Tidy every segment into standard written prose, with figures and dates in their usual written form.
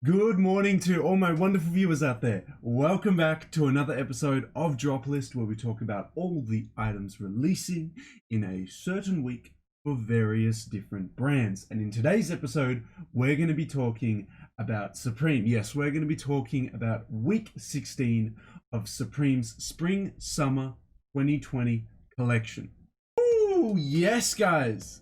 Good morning to all my wonderful viewers out there. Welcome back to another episode of Drop List, where we talk about all the items releasing in a certain week for various different brands. And in today's episode, we're going to be talking about Supreme. Yes, we're going to be talking about week 16 of Supreme's Spring Summer 2020 collection. Ooh, yes, guys.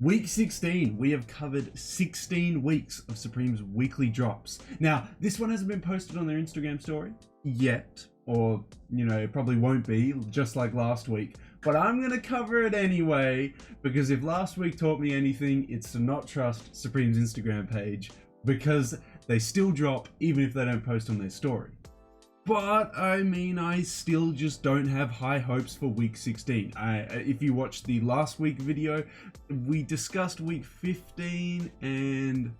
Week 16, we have covered 16 weeks of Supreme's weekly drops. Now, this one hasn't been posted on their Instagram story yet, or, it probably won't be, just like last week. But I'm going to cover it anyway, because if last week taught me anything, it's to not trust Supreme's Instagram page, because they still drop even if they don't post on their story. But, I still just don't have high hopes for week 16. If you watched the last week video, we discussed week 15 and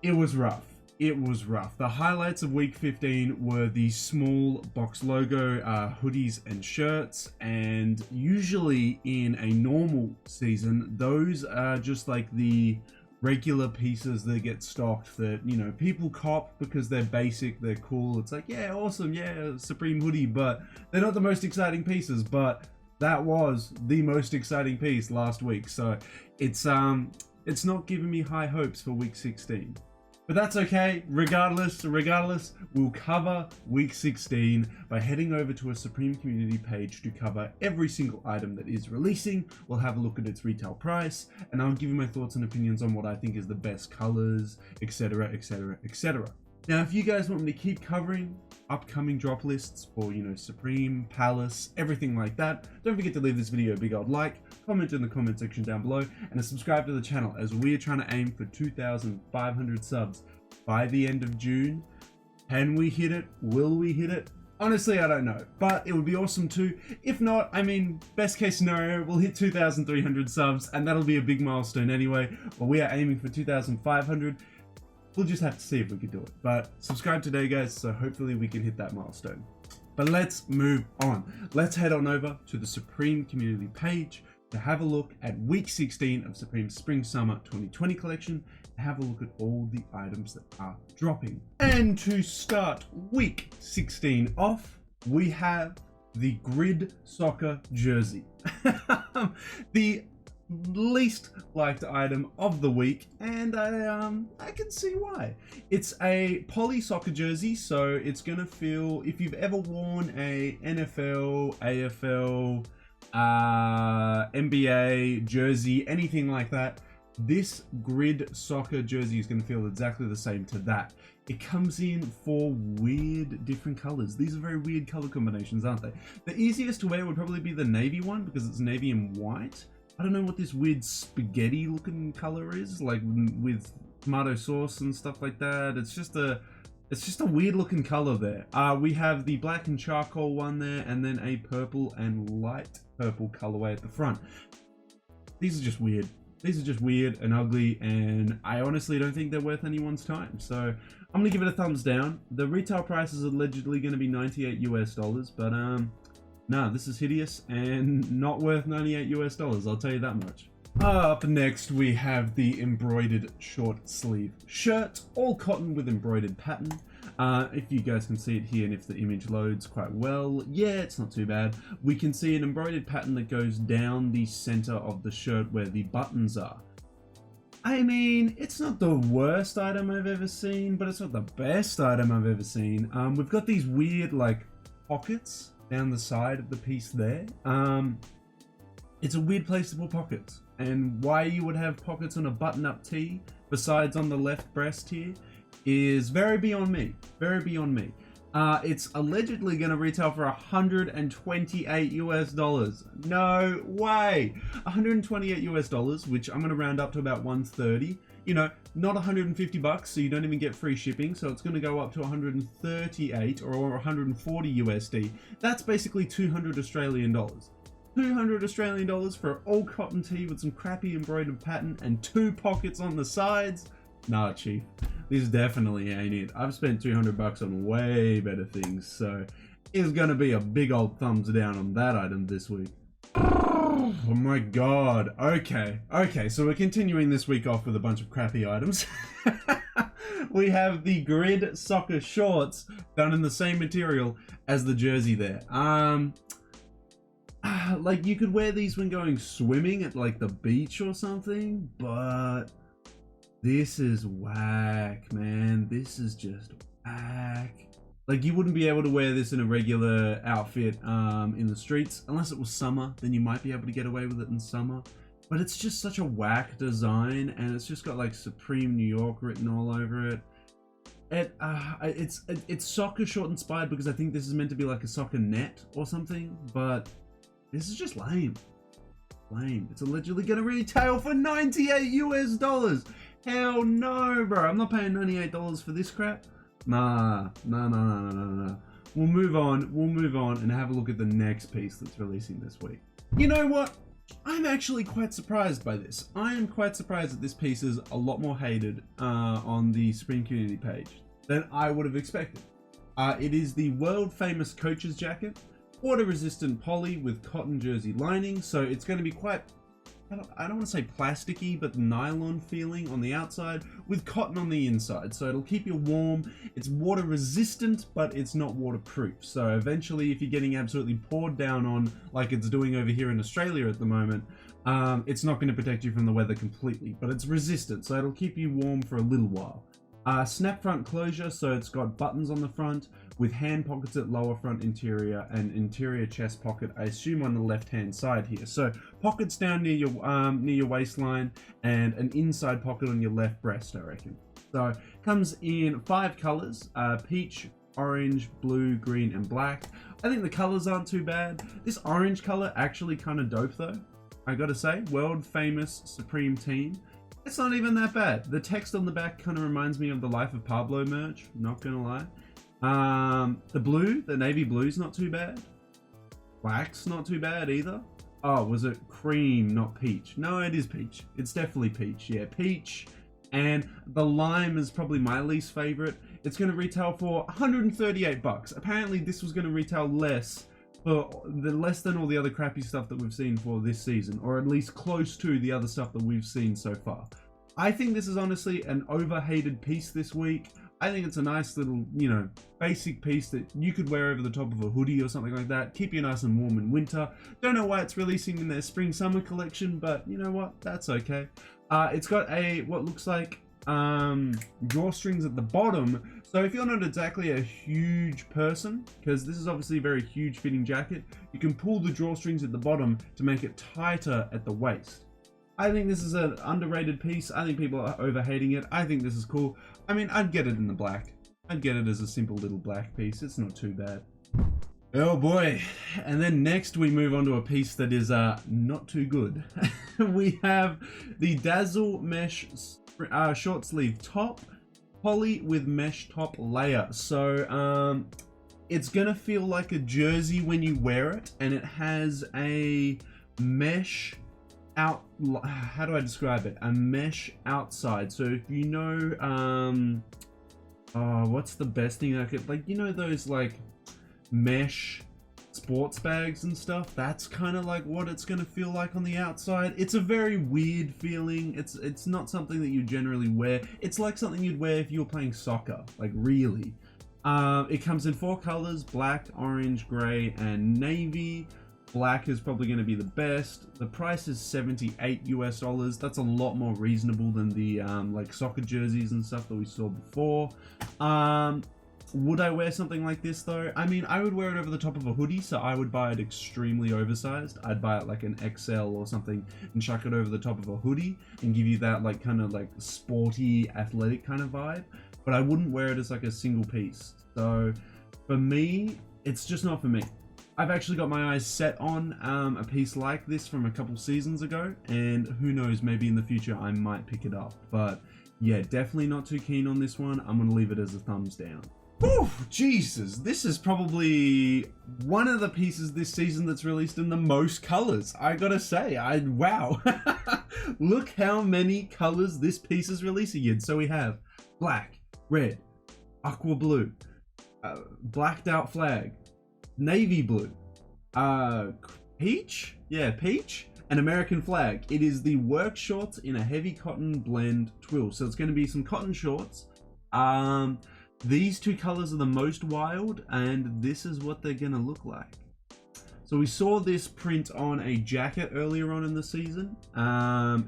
it was rough. It was rough. The highlights of week 15 were the small box logo hoodies and shirts, and usually in a normal season, those are just like the regular pieces that get stocked that, people cop because they're basic, they're cool. It's like, yeah, awesome, yeah, Supreme hoodie, but they're not the most exciting pieces. But that was the most exciting piece last week, so it's not giving me high hopes for week 16. But that's okay. Regardless, we'll cover week 16 by heading over to a Supreme community page to cover every single item that is releasing. We'll have a look at its retail price, and I'll give you my thoughts and opinions on what I think is the best colors, etc, etc, etc. Now, if you guys want me to keep covering upcoming drop lists for, Supreme, Palace, everything like that, don't forget to leave this video a big old like, comment in the comment section down below, and subscribe to the channel, as we are trying to aim for 2,500 subs by the end of June. Can we hit it? Will we hit it? Honestly, I don't know, but it would be awesome too. If not, best case scenario, we'll hit 2,300 subs, and that'll be a big milestone anyway, but we are aiming for 2,500. We'll just have to see if we can do it. But subscribe today, guys, so hopefully we can hit that milestone. But let's move on. Let's head on over to the Supreme community page to have a look at week 16 of Supreme's Spring Summer 2020 collection, and have a look at all the items that are dropping. And to start week 16 off, we have the Grid Soccer jersey. The least liked item of the week, and I can see why. It's a poly soccer jersey, so it's gonna feel, if you've ever worn a NFL, AFL, NBA jersey, anything like that, this Grid Soccer jersey is gonna feel exactly the same to that. It comes in 4 weird different colors. These are very weird color combinations, aren't they? The easiest to wear would probably be the navy one, because it's navy and white. I don't know what this weird spaghetti looking color is, like with tomato sauce and stuff like that. It's just a weird looking color there. We have the black and charcoal one there, and then a purple and light purple colorway at the front. These are just weird. These are just weird and ugly, and I honestly don't think they're worth anyone's time. So I'm gonna give it a thumbs down. The retail price is allegedly gonna be $98 US, but no, this is hideous and not worth $98 US, I'll tell you that much. Up next, we have the embroidered short sleeve shirt, all cotton with embroidered pattern. If you guys can see it here, and if the image loads quite well, yeah, it's not too bad. We can see an embroidered pattern that goes down the center of the shirt where the buttons are. It's not the worst item I've ever seen, but it's not the best item I've ever seen. We've got these weird, pockets down the side of the piece there. It's a weird place to put pockets, and why you would have pockets on a button-up tee besides on the left breast here is very beyond me. It's allegedly going to retail for $128 US. No way. $128 US, which I'm going to round up to about 130. Not 150 bucks, so you don't even get free shipping, so it's going to go up to 138 or 140 USD. That's basically 200 Australian dollars. 200 Australian dollars for an all cotton tee with some crappy embroidered pattern and 2 pockets on the sides? Nah, chief. This definitely ain't it. I've spent 200 bucks on way better things, so it's going to be a big old thumbs down on that item this week. Oh my god. Okay, so we're continuing this week off with a bunch of crappy items. we have the grid soccer shorts done in the same material as the jersey there. Like you could wear these when going swimming at like the beach or something, but this is whack, man. This is just whack. Like you wouldn't be able to wear this in a regular outfit in the streets unless it was summer. Then you might be able to get away with it in summer. But it's just such a whack design, and it's just got like Supreme New York written all over it. It's soccer short inspired because I think this is meant to be like a soccer net or something, but this is just lame. Lame. It's allegedly gonna retail for $98 US. Hell no, bro. I'm not paying $98 for this crap. Nah. We'll move on and have a look at the next piece that's releasing this week. You know what? I'm actually quite surprised by this. I am quite surprised that this piece is a lot more hated on the Supreme community page than I would have expected. It is the world famous coach's jacket, water resistant poly with cotton jersey lining, so it's going to be quite, I don't want to say plasticky, but nylon feeling on the outside with cotton on the inside. So it'll keep you warm. It's water resistant, but it's not waterproof. So eventually, if you're getting absolutely poured down on like it's doing over here in Australia at the moment, it's not going to protect you from the weather completely, but it's resistant. So it'll keep you warm for a little while. Snap front closure, so it's got buttons on the front with hand pockets at lower front interior and interior chest pocket, I assume on the left hand side here. So pockets down near your waistline and an inside pocket on your left breast, I reckon. So comes in 5 colors, peach, orange, blue, green, and black. I think the colors aren't too bad. This orange color actually kind of dope though, I gotta say. World famous Supreme team. It's not even that bad. The text on the back kind of reminds me of the Life of Pablo merch, not gonna lie. The blue, the navy blue's not too bad. Black's not too bad either. Oh, was it cream, not peach? No, it is peach. It's definitely peach. Yeah, peach. And the lime is probably my least favorite. It's gonna retail for 138 bucks. Apparently this was gonna retail less than all the other crappy stuff that we've seen for this season, or at least close to the other stuff that we've seen so far. I think this is honestly an overhated piece this week. I think it's a nice little, you know, basic piece that you could wear over the top of a hoodie or something like that. Keep you nice and warm in winter. Don't know why it's releasing in their spring summer collection, but you know what? That's okay. It's got what looks like drawstrings at the bottom. So if you're not exactly a huge person, because this is obviously a very huge fitting jacket, you can pull the drawstrings at the bottom to make it tighter at the waist. I think this is an underrated piece. I think people are overhating it. I think this is cool. I mean, I'd get it in the black. I'd get it as a simple little black piece. It's not too bad. Oh boy. And then next we move on to a piece that is not too good. We have the Dazzle Mesh short sleeve top, poly with mesh top layer. So it's gonna feel like a jersey when you wear it, and it has a mesh how do I describe it? A mesh outside. So if you know what's the best thing I could, like, you know those like mesh sports bags and stuff? That's kind of like what it's going to feel like on the outside. It's a very weird feeling. It's not something that you generally wear. It's like something you'd wear if you were playing soccer, like really. It comes in 4 colors: black, orange, gray, and navy. Black is probably going to be the best. The price is $78 US. That's a lot more reasonable than the like soccer jerseys and stuff that we saw before. Would I wear something like this though? I mean, I would wear it over the top of a hoodie, so I would buy it extremely oversized. I'd buy it like an XL or something and chuck it over the top of a hoodie and give you that like kind of like sporty, athletic kind of vibe. But I wouldn't wear it as like a single piece. So for me, it's just not for me. I've actually got my eyes set on a piece like this from a couple seasons ago, and who knows, maybe in the future I might pick it up. But yeah, definitely not too keen on this one. I'm going to leave it as a thumbs down. Whew, Jesus, this is probably one of the pieces this season that's released in the most colors. I gotta say, wow. Look how many colors this piece is releasing in. So we have black, red, aqua blue, blacked out flag, navy blue, peach, yeah, peach, and American flag. It is the work shorts in a heavy cotton blend twill. So it's going to be some cotton shorts These two colors are the most wild, and this is what they're gonna look like. So we saw this print on a jacket earlier on in the season.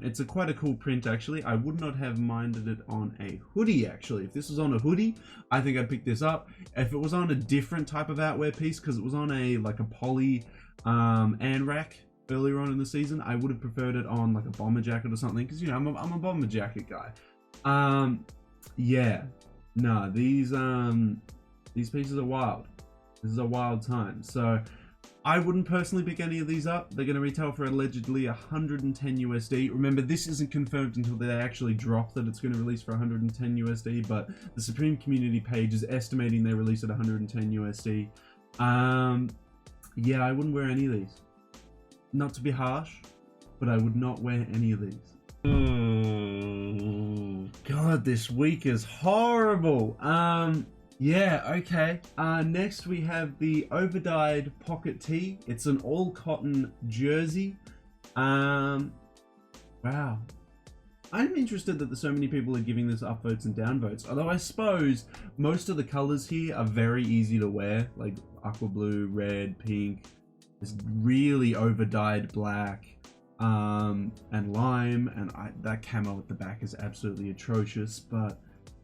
It's quite a cool print, actually. I would not have minded it on a hoodie, actually. If this was on a hoodie, I think I'd pick this up. If it was on a different type of outwear piece, because it was on a poly anorak earlier on in the season, I would have preferred it on like a bomber jacket or something, because, you know, I'm a bomber jacket guy. Yeah, no, these pieces are wild. This is a wild time. So I wouldn't personally pick any of these up. They're going to retail for allegedly 110 USD. Remember, this isn't confirmed until they actually drop that it's going to release for 110 USD, but the Supreme community page is estimating they release at 110 USD. Yeah, I wouldn't wear any of these. Not to be harsh, but I would not wear any of these. God, this week is horrible. Yeah, okay. Next we have the overdyed pocket tee. It's an all cotton jersey. Wow. I'm interested that there's so many people are giving this upvotes and downvotes. Although I suppose most of the colors here are very easy to wear, like aqua blue, red, pink, this really overdyed black, and lime, and that camo at the back is absolutely atrocious. But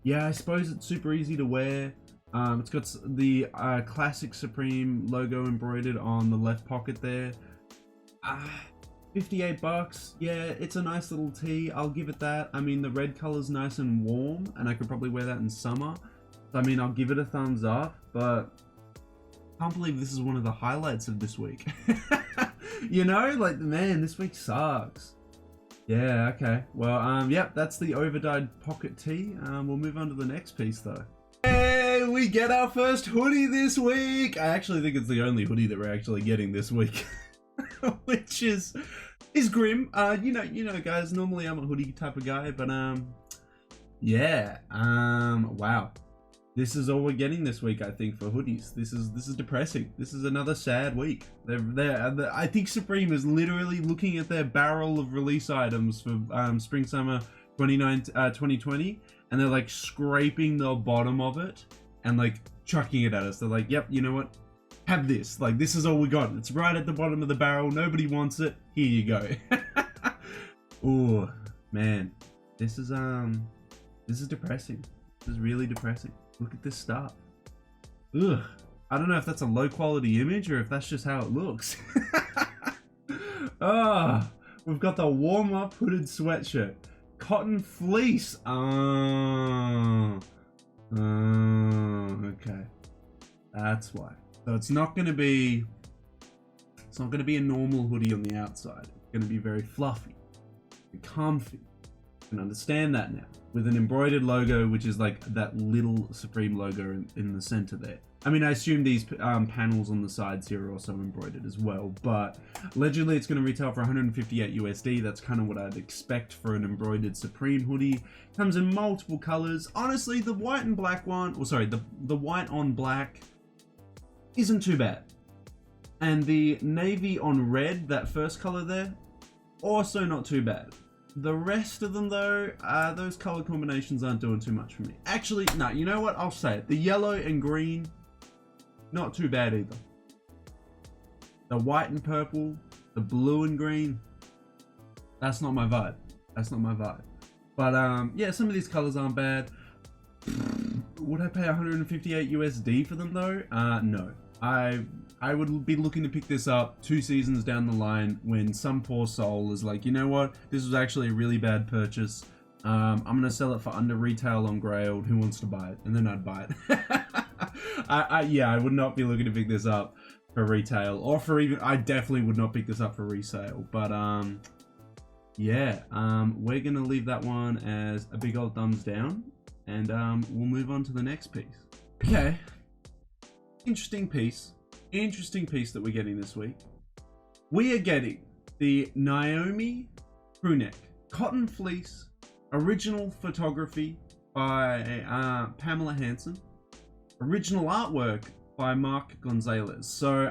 yeah, I suppose it's super easy to wear. It's got the classic Supreme logo embroidered on the left pocket there. 58 bucks. Yeah, it's a nice little tee. I'll give it that. I mean, the red color's nice and warm, and I could probably wear that in summer. I mean, I'll give it a thumbs up, but I can't believe this is one of the highlights of this week. You know, like, man, this week sucks. Yeah, okay. Well, yep, that's the overdyed pocket tee. We'll move on to the next piece, though. Hey, we get our first hoodie this week. I actually think it's the only hoodie that we're actually getting this week, which is grim. You know, guys. Normally, I'm a hoodie type of guy, but yeah. Wow. This is all we're getting this week, I think, for hoodies. This is depressing. This is another sad week. I think Supreme is literally looking at their barrel of release items for spring summer 2020, and they're like scraping the bottom of it and like chucking it at us. They're like, "Yep, you know what? Have this. Like, this is all we got. It's right at the bottom of the barrel. Nobody wants it. Here you go." Oh man, this is depressing. This is really depressing. Look at this stuff. Ugh. I don't know if that's a low quality image or if that's just how it looks. We've got the warm up hooded sweatshirt. Cotton fleece. Okay. That's why. So it's not gonna be a normal hoodie on the outside. It's gonna be very fluffy and comfy. You can understand that now. With an embroidered logo, which is like that little Supreme logo in the center there. I mean, I assume these panels on the sides here are also embroidered as well, but allegedly it's going to retail for 158 USD. That's kind of what I'd expect for an embroidered Supreme hoodie. Comes in multiple colors. Honestly, the white and black one, or sorry, the white on black isn't too bad. And the navy on red, that first color there, also not too bad. The rest of them, though, those color combinations aren't doing too much for me. Actually, no, you know what? I'll say it. The yellow and green, not too bad either. The white and purple, the blue and green, that's not my vibe. That's not my vibe. But, yeah, some of these colors aren't bad. Would I pay 158 USD for them, though? No. I would be looking to pick this up 2 seasons down the line when some poor soul is like, you know what, this was actually a really bad purchase. I'm gonna sell it for under retail on Grailed. Who wants to buy it? And then I'd buy it. Yeah, I would not be looking to pick this up for retail or for even. I definitely would not pick this up for resale. But yeah, we're gonna leave that one as a big old thumbs down, and we'll move on to the neck piece. Okay. Interesting piece that we're getting this week. We are getting the Naomi crew neck, cotton fleece, original photography by Pamela Hanson, original artwork by Mark Gonzalez. So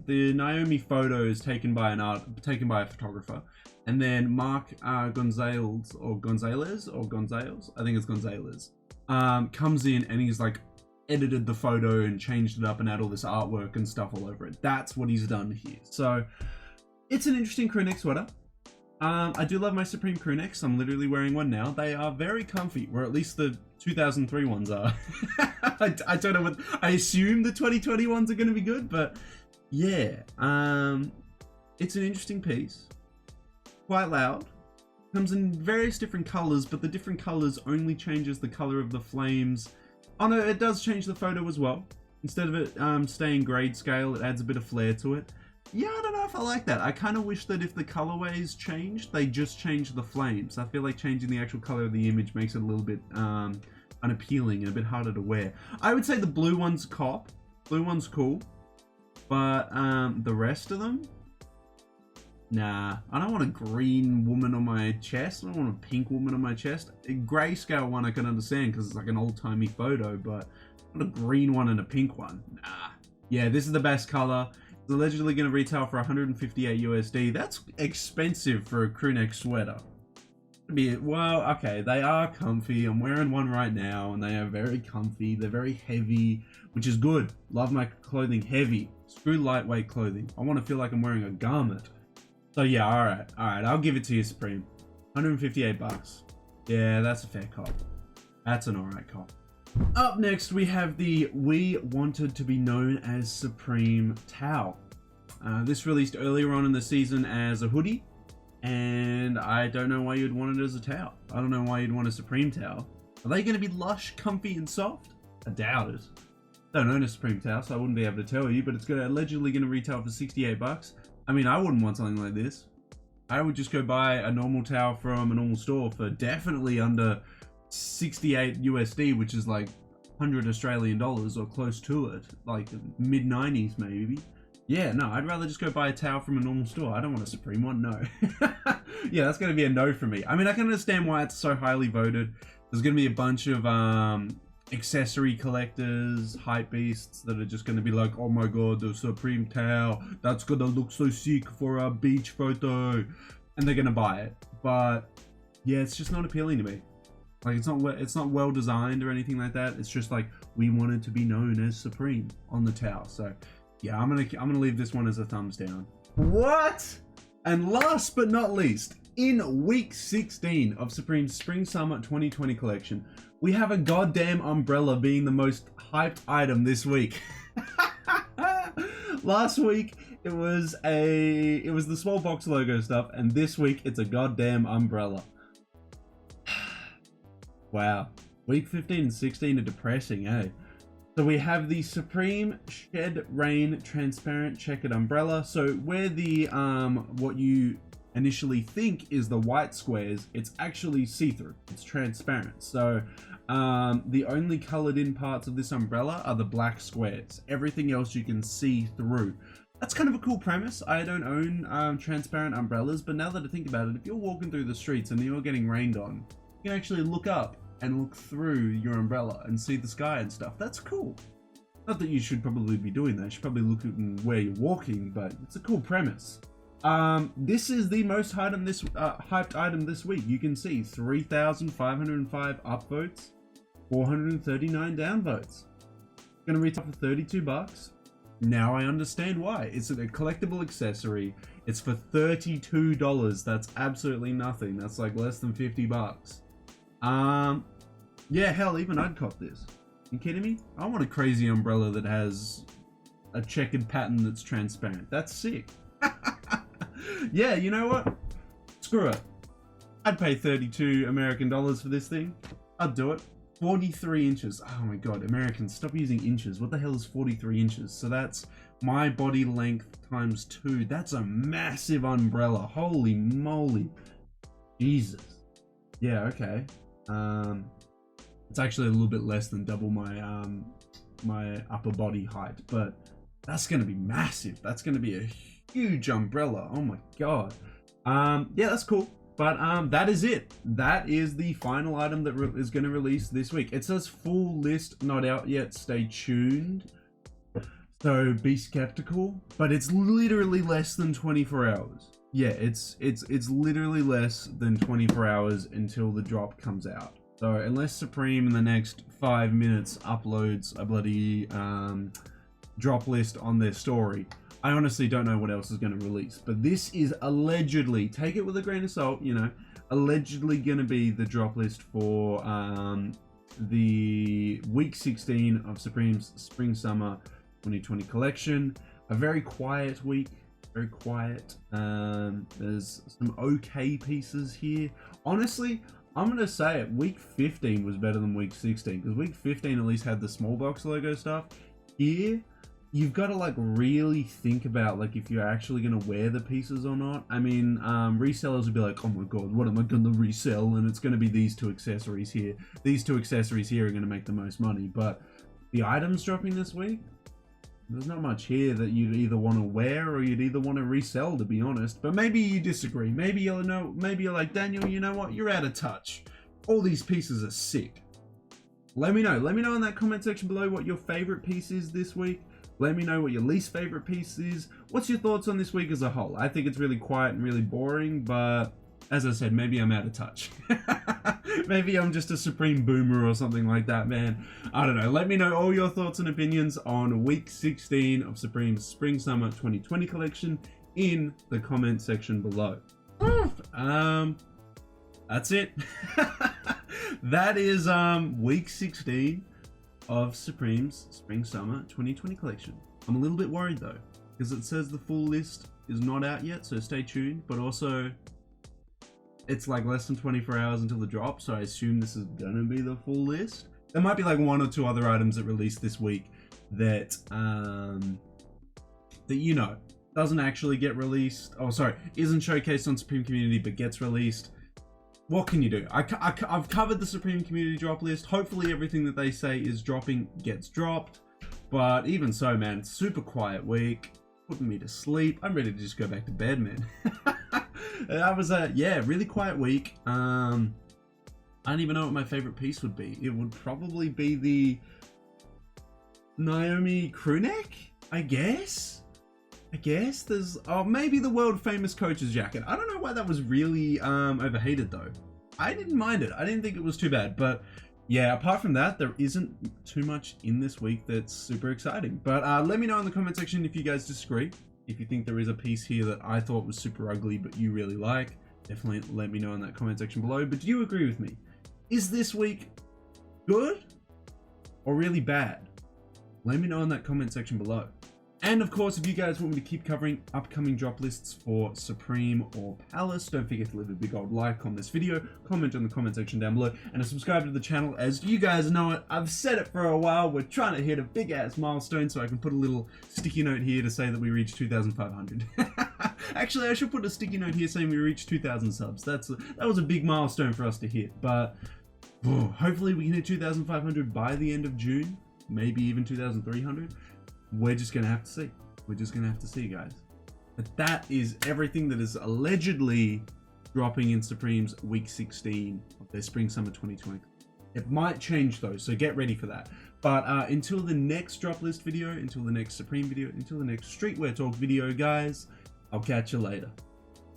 the Naomi photo is taken by a photographer, and then Mark Gonzalez, I think it's Gonzalez, comes in and he's like edited the photo and changed it up and add all this artwork and stuff all over it. That's what he's done here. So it's an interesting crew neck sweater. I do love my Supreme crew necks. I'm literally wearing one now. They are very comfy, or at least the 2003 ones are. I don't know what, I assume the 2020 ones are going to be good, but yeah, it's an interesting piece. Quite loud. Comes in various different colors, but the different colors only changes the color of the flames. Oh no, it does change the photo as well. Instead of it staying grade scale, it adds a bit of flair to it. Yeah, I don't know if I like that. I kind of wish that if the colorways changed, they just changed the flames. I feel like changing the actual color of the image makes it a little bit unappealing and a bit harder to wear. I would say the blue one's cop. Blue one's cool. But the rest of them? Nah, I don't want a green woman on my chest. I don't want a pink woman on my chest. A grayscale one I can understand because it's like an old-timey photo, but not a green one and a pink one. Nah. Yeah, this is the best color. It's allegedly going to retail for 158 USD. That's expensive for a crew neck sweater. Well, okay, they are comfy. I'm wearing one right now, and they are very comfy. They're very heavy, which is good. Love my clothing heavy. Screw lightweight clothing. I want to feel like I'm wearing a garment. So yeah, alright, I'll give it to you, Supreme. 158 bucks. Yeah, that's a fair cop. That's an alright cop. Up next, we have the We Wanted to Be Known as Supreme towel. This released earlier on in the season as a hoodie, and I don't know why you'd want it as a towel. I don't know why you'd want a Supreme towel. Are they going to be lush, comfy, and soft? I doubt it. Don't own a Supreme towel, so I wouldn't be able to tell you, but it's allegedly going to retail for 68 bucks. I mean, I wouldn't want something like this. I would just go buy a normal towel from a normal store for definitely under 68 USD, which is like 100 Australian dollars or close to it, like mid 90s maybe. Yeah, no, I'd rather just go buy a towel from a normal store. I don't want a Supreme one, no. Yeah, that's going to be a no for me. I mean, I can understand why it's so highly voted. There's going to be a bunch of accessory collectors, hype beasts that are just going to be like, oh my god, the Supreme towel, that's going to look so sick for a beach photo, and they're going to buy it. But yeah, it's just not appealing to me. Like, it's not well designed or anything like that. It's just like, we wanted to be known as Supreme on the towel. So yeah, I'm gonna leave this one as a thumbs down. What? And last but not least, in week 16 of Supreme's Spring Summer 2020 collection, we have a goddamn umbrella being the most hyped item this week. Last week it was the small box logo stuff, and this week it's a goddamn umbrella. Wow, week 15 and 16 are depressing, eh? So we have the Supreme Shed Rain Transparent Checkered Umbrella. So where the what you initially think is the white squares, it's actually see-through. It's transparent. So the only colored in parts of this umbrella are the black squares. Everything else you can see through. That's kind of a cool premise. I don't own transparent umbrellas, but now that I think about it, if you're walking through the streets and you're getting rained on, you can actually look up and look through your umbrella and see the sky and stuff. That's cool. Not that you should probably be doing that. You should probably look at where you're walking, but it's a cool premise. This is the most hyped item this week. You can see 3,505 upvotes, 439 downvotes. Gonna retail for 32 bucks. Now I understand why. It's a collectible accessory. It's for $32. That's absolutely nothing. That's like less than 50 bucks. Yeah, hell, even I'd cop this. You kidding me? I want a crazy umbrella that has a checkered pattern that's transparent. That's sick. Yeah, you know what? Screw it. I'd pay 32 American dollars for this thing. I'd do it. 43 inches. Oh my god, Americans, stop using inches. What the hell is 43 inches? So that's my body length times 2. That's a massive umbrella. Holy moly. Jesus. Yeah, okay. It's actually a little bit less than double my my upper body height, but that's gonna be massive. That's gonna be a huge umbrella. Oh my god. Yeah, that's cool. But that is it. That is the final item that is going to release this week. It says full list not out yet. Stay tuned. So be skeptical. But it's literally less than 24 hours. Yeah, it's literally less than 24 hours until the drop comes out. So unless Supreme in the next 5 minutes uploads a bloody drop list on their story, I honestly don't know what else is going to release. But this is allegedly, take it with a grain of salt, you know, allegedly going to be the drop list for the week 16 of Supreme's Spring Summer 2020 collection. A very quiet week, very quiet. There's some okay pieces here. Honestly, I'm going to say it, week 15 was better than week 16, because week 15 at least had the small box logo stuff. Here, you've got to like really think about like if you're actually going to wear the pieces or not. I mean, resellers would be like, oh my god, what am I going to resell? And it's going to be these two accessories here. These two accessories here are going to make the most money. But the items dropping this week, there's not much here that you'd either want to wear or you'd either want to resell, to be honest. But maybe you disagree. Maybe you're like, Daniel, you know what? You're out of touch. All these pieces are sick. Let me know. Let me know in that comment section below what your favorite piece is this week. Let me know what your least favorite piece is. What's your thoughts on this week as a whole? I think it's really quiet and really boring, but as I said, maybe I'm out of touch. Maybe I'm just a Supreme boomer or something like that, man. I don't know. Let me know all your thoughts and opinions on week 16 of Supreme's Spring Summer 2020 collection in the comment section below. That's it. That is week 16 of Supreme's Spring Summer 2020 collection. I'm a little bit worried though, because it says the full list is not out yet, so stay tuned. But also, it's like less than 24 hours until the drop, so I assume this is gonna be the full list. There might be like one or two other items that released this week that that you know doesn't actually get released. Oh, sorry, isn't showcased on Supreme Community but gets released. What can you do? I've covered the Supreme Community drop list. Hopefully everything that they say is dropping gets dropped. But even so, man, it's super quiet week. Putting me to sleep. I'm ready to just go back to bed, man. That was a, yeah, really quiet week. I don't even know what my favorite piece would be. It would probably be the Naomi crew neck, I guess. There's maybe the world famous coach's jacket. I don't know why that was really overheated though. I didn't mind it. I didn't think it was too bad. But yeah, apart from that, there isn't too much in this week that's super exciting. But let me know in the comment section if you guys disagree. If you think there is a piece here that I thought was super ugly but you really like, definitely let me know in that comment section below. But do you agree with me? Is this week good or really bad? Let me know in that comment section below. And of course, if you guys want me to keep covering upcoming drop lists for Supreme or Palace, don't forget to leave a big old like on this video, comment in the comment section down below, and subscribe to the channel. As you guys know it, I've said it for a while, we're trying to hit a big ass milestone, so I can put a little sticky note here to say that we reached 2,500. Actually, I should put a sticky note here saying we reached 2,000 subs. That was a big milestone for us to hit, but hopefully we can hit 2,500 by the end of June, maybe even 2,300. We're just gonna have to see. We're just gonna have to see, guys. But that is everything that is allegedly dropping in Supreme's week 16 of their Spring Summer 2020. It might change though, so get ready for that. But until the next drop list video, until the next Supreme video, until the next Streetwear Talk video, guys, I'll catch you later.